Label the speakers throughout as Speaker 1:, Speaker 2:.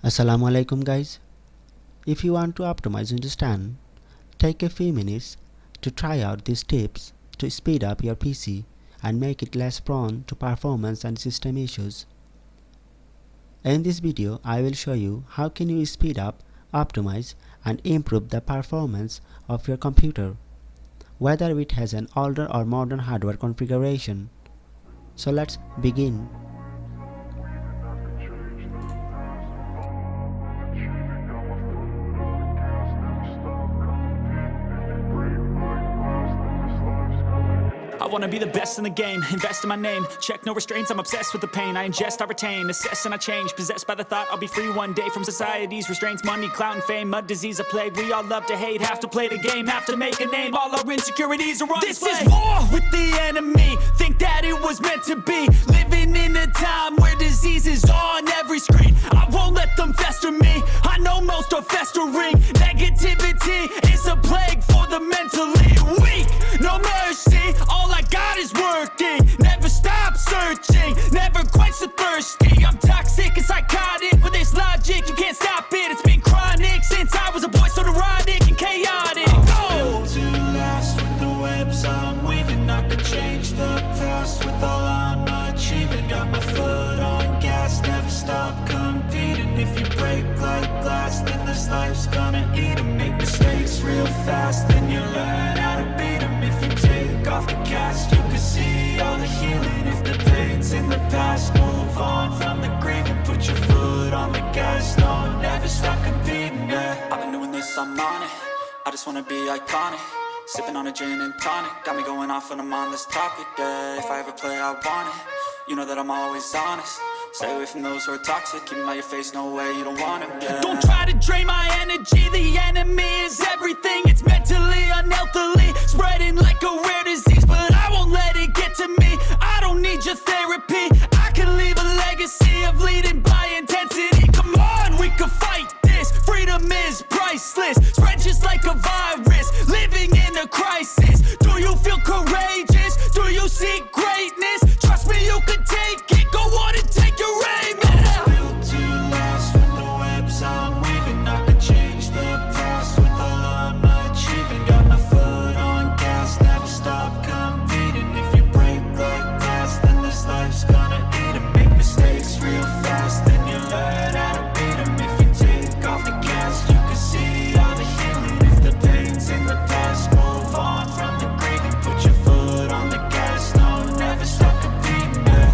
Speaker 1: Assalamu alaikum guys. If you want to optimize and understand, take a few minutes to try out these tips to speed up your PC and make it less prone to performance and system issues. In this video, I will show you how can you speed up, optimize and improve the performance of your computer, whether it has an older or modern hardware configuration. So let's begin.
Speaker 2: I wanna be the best in the game, invest in my name. Check no restraints, I'm obsessed with the pain. I ingest, I retain, assess and I change. Possessed by the thought I'll be free one day from society's restraints. Money, clout and fame, mud, disease, a plague. We all love to hate, have to play the game, have to make a name. All our insecurities are on display. This is war with the enemy, think that it was meant to be. Living in a time where disease is on every screen. I won't let them fester me, I know most are festering. Negativity is a plague for the mentally weak. No mercy, all I got is working. Never stop searching, never quench the thirsty. I'm toxic and psychotic, with this logic you can't stop it. It's been chronic since I was a boy, so neurotic and chaotic.
Speaker 3: Built to last with the webs I'm weaving. I could change the past with all I'm achieving. Got my foot on gas, never stop competing. If you break like glass, then this life's gonna eat 'em. Make mistakes real fast, then you learn how to beat 'em. If you take off the cast, you can see all the healing. If the pain's in the past, move on from the grave and put your foot on the gas. No, never stop competing, yeah.
Speaker 2: I've been doing this, I'm on it. I just wanna be iconic. Sipping on a gin and tonic, got me going off when I'm on this topic, yeah. If I ever play, I want it. You know that I'm always honest. Stay away from those who are toxic. Keep them out your face, no way, you don't want them, yeah.
Speaker 3: Don't try to drain my energy. The enemy is everything. It's mentally, unhealthily, spreading like a rare disease. But I won't let it get to me. I don't need your therapy. I can leave a legacy of leading by intensity. Come on, we can fight this. Freedom is priceless. Spread just like a virus. Living in a crisis. Do you feel courageous? Do you seek greatness? Trust me, you can take it. Go on and take your aim. Built to last with the webs I'm weaving. I could change the past with all I'm achieving. Got my foot on gas, never stop competing. If you break like glass, then this life's gonna eat 'em. Make mistakes real fast, then you learn how to beat 'em. If you take off the gas, you can see all the healing. If the pain's in the past, move on from the grave and put your foot on the gas. No, never stop competing, yeah.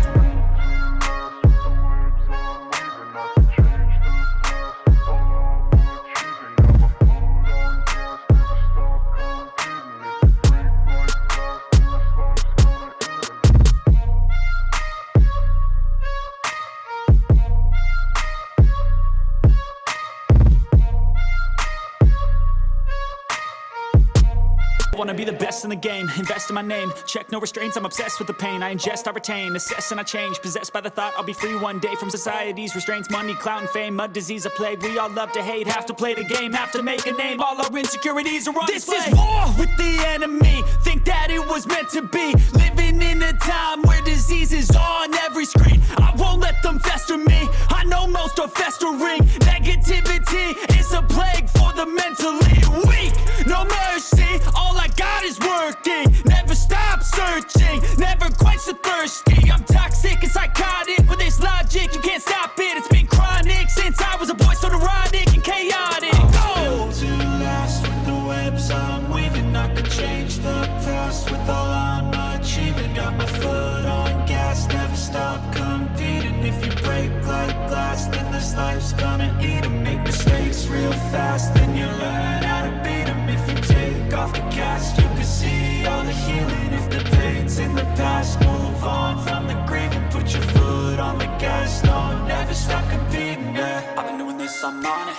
Speaker 2: I wanna be the best in the game, invest in my name. Check no restraints, I'm obsessed with the pain. I ingest, I retain, assess and I change. Possessed by the thought I'll be free one day from society's restraints. Money, clout and fame, mud, disease, a plague. We all love to hate, have to play the game, have to make a name. All our insecurities are on display.
Speaker 3: This is war with the enemy, think that it was meant to be. Living in a time where disease is on every screen. I won't let them fester me, I know most are festering. Negativity is a plague for the mentally weak. No mercy, all I got is working. Never stop searching, never quench the thirsty. I'm toxic and psychotic, with this logic you can't stop it. It's been chronic since I was a boy, so neurotic and chaotic. Built to last with the webs I'm weaving. I could change the past with all I'm achieving. Got my foot on gas, never stop competing. If you break like glass, then this life's gonna eat 'em. Make mistakes real fast, then you learn how to beat 'em. If you take off the cast, you can see all the healing. If the pain's in the past, move on from the grave and put your foot on the gas. No, never stop competing, yeah.
Speaker 2: I've been doing this, I'm on it.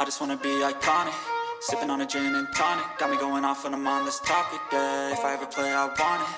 Speaker 2: I just wanna be iconic. Sipping on a gin and tonic, got me going off when I'm on this topic, yeah. If I ever play, I want it.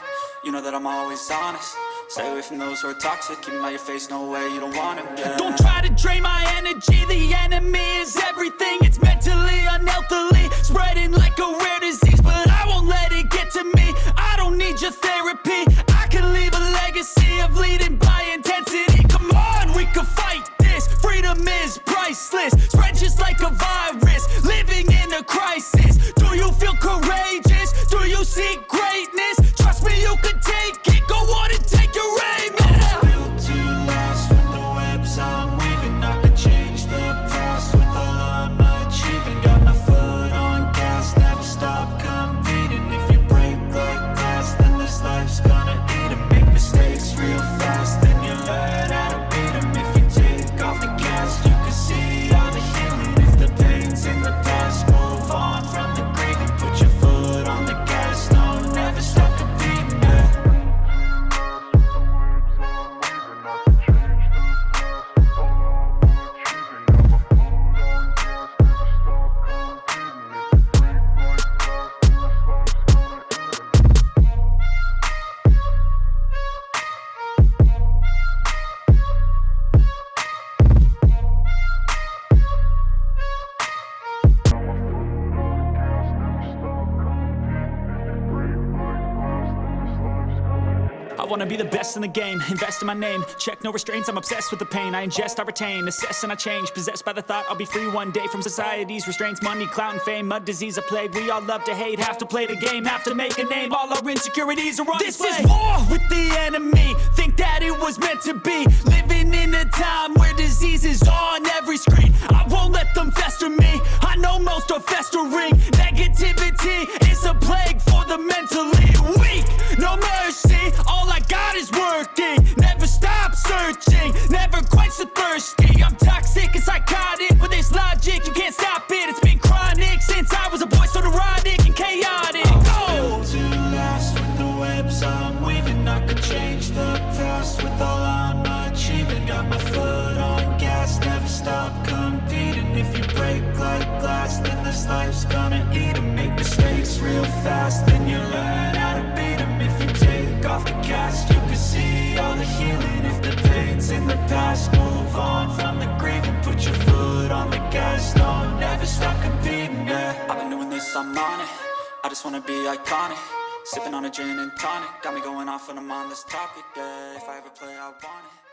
Speaker 2: You know that I'm always honest. Stay away from those who are toxic. Keep them out your face, no way, you don't want them, yeah.
Speaker 3: Don't try to drain my energy. The enemy is everything. It's mentally, unhealthily, spreading like a rare disease. But I won't let it get to me. I don't need your therapy. I can leave a legacy of leading by intensity. Come on, we can fight this. Freedom freedom is priceless, spread just like a virus, living in a crisis. Do you feel courageous? Do you seek greatness? Trust me, you can take it. Go on and take your aim. Yeah.
Speaker 2: Built to last with the webs I'm weaving. I can change the past with all I'm achieving. Got my foot on gas, never stop competing. If you break like glass, then this life's gonna eat 'em. Make mistakes real fast, then you learn how to beat 'em. If you take off the gas, you can see all the healing. If the pain's in the past, move on from the grieving. Put your foot on the gas, no, never stop competing. Yeah.
Speaker 3: I wanna be the best in the game, invest in my name, check no restraints, I'm obsessed with the pain. I ingest, I retain, assess and I change, possessed by the thought I'll be free one day from society's restraints. Money, clout and fame, mud, disease, a plague. We all love to hate, have to play the game, have to make a name. All our insecurities are on This display. is war with the enemy, think that it was meant to be. Living in a time where disease is on every screen. I won't let them fester me, I know most are festering. Negativity is a plague for the mentally weak. No mercy, all I got is working. Never stop searching, never quench the thirsty. I'm toxic and psychotic with this logic, you can't stop it. It's been chronic since I was a boy, so neurotic and chaotic. Go!
Speaker 2: To last with the webs I'm weaving. I could change the past with all I'm achieving. Got my foot on gas, never stop competing. If you break like glass, then this life's gonna eat 'em. Make mistakes real fast, then you learn how to beat 'em. If you take off the cast, you can see all the healing. If the pain's in the past, move on from the grieving. Put your foot on the gas, no, never stop competing. Yeah.
Speaker 3: I've been doing this, I'm on it. I just wanna be iconic. Sipping on a gin and tonic, got me going off when I'm on this topic. Yeah, if I ever play, I want it.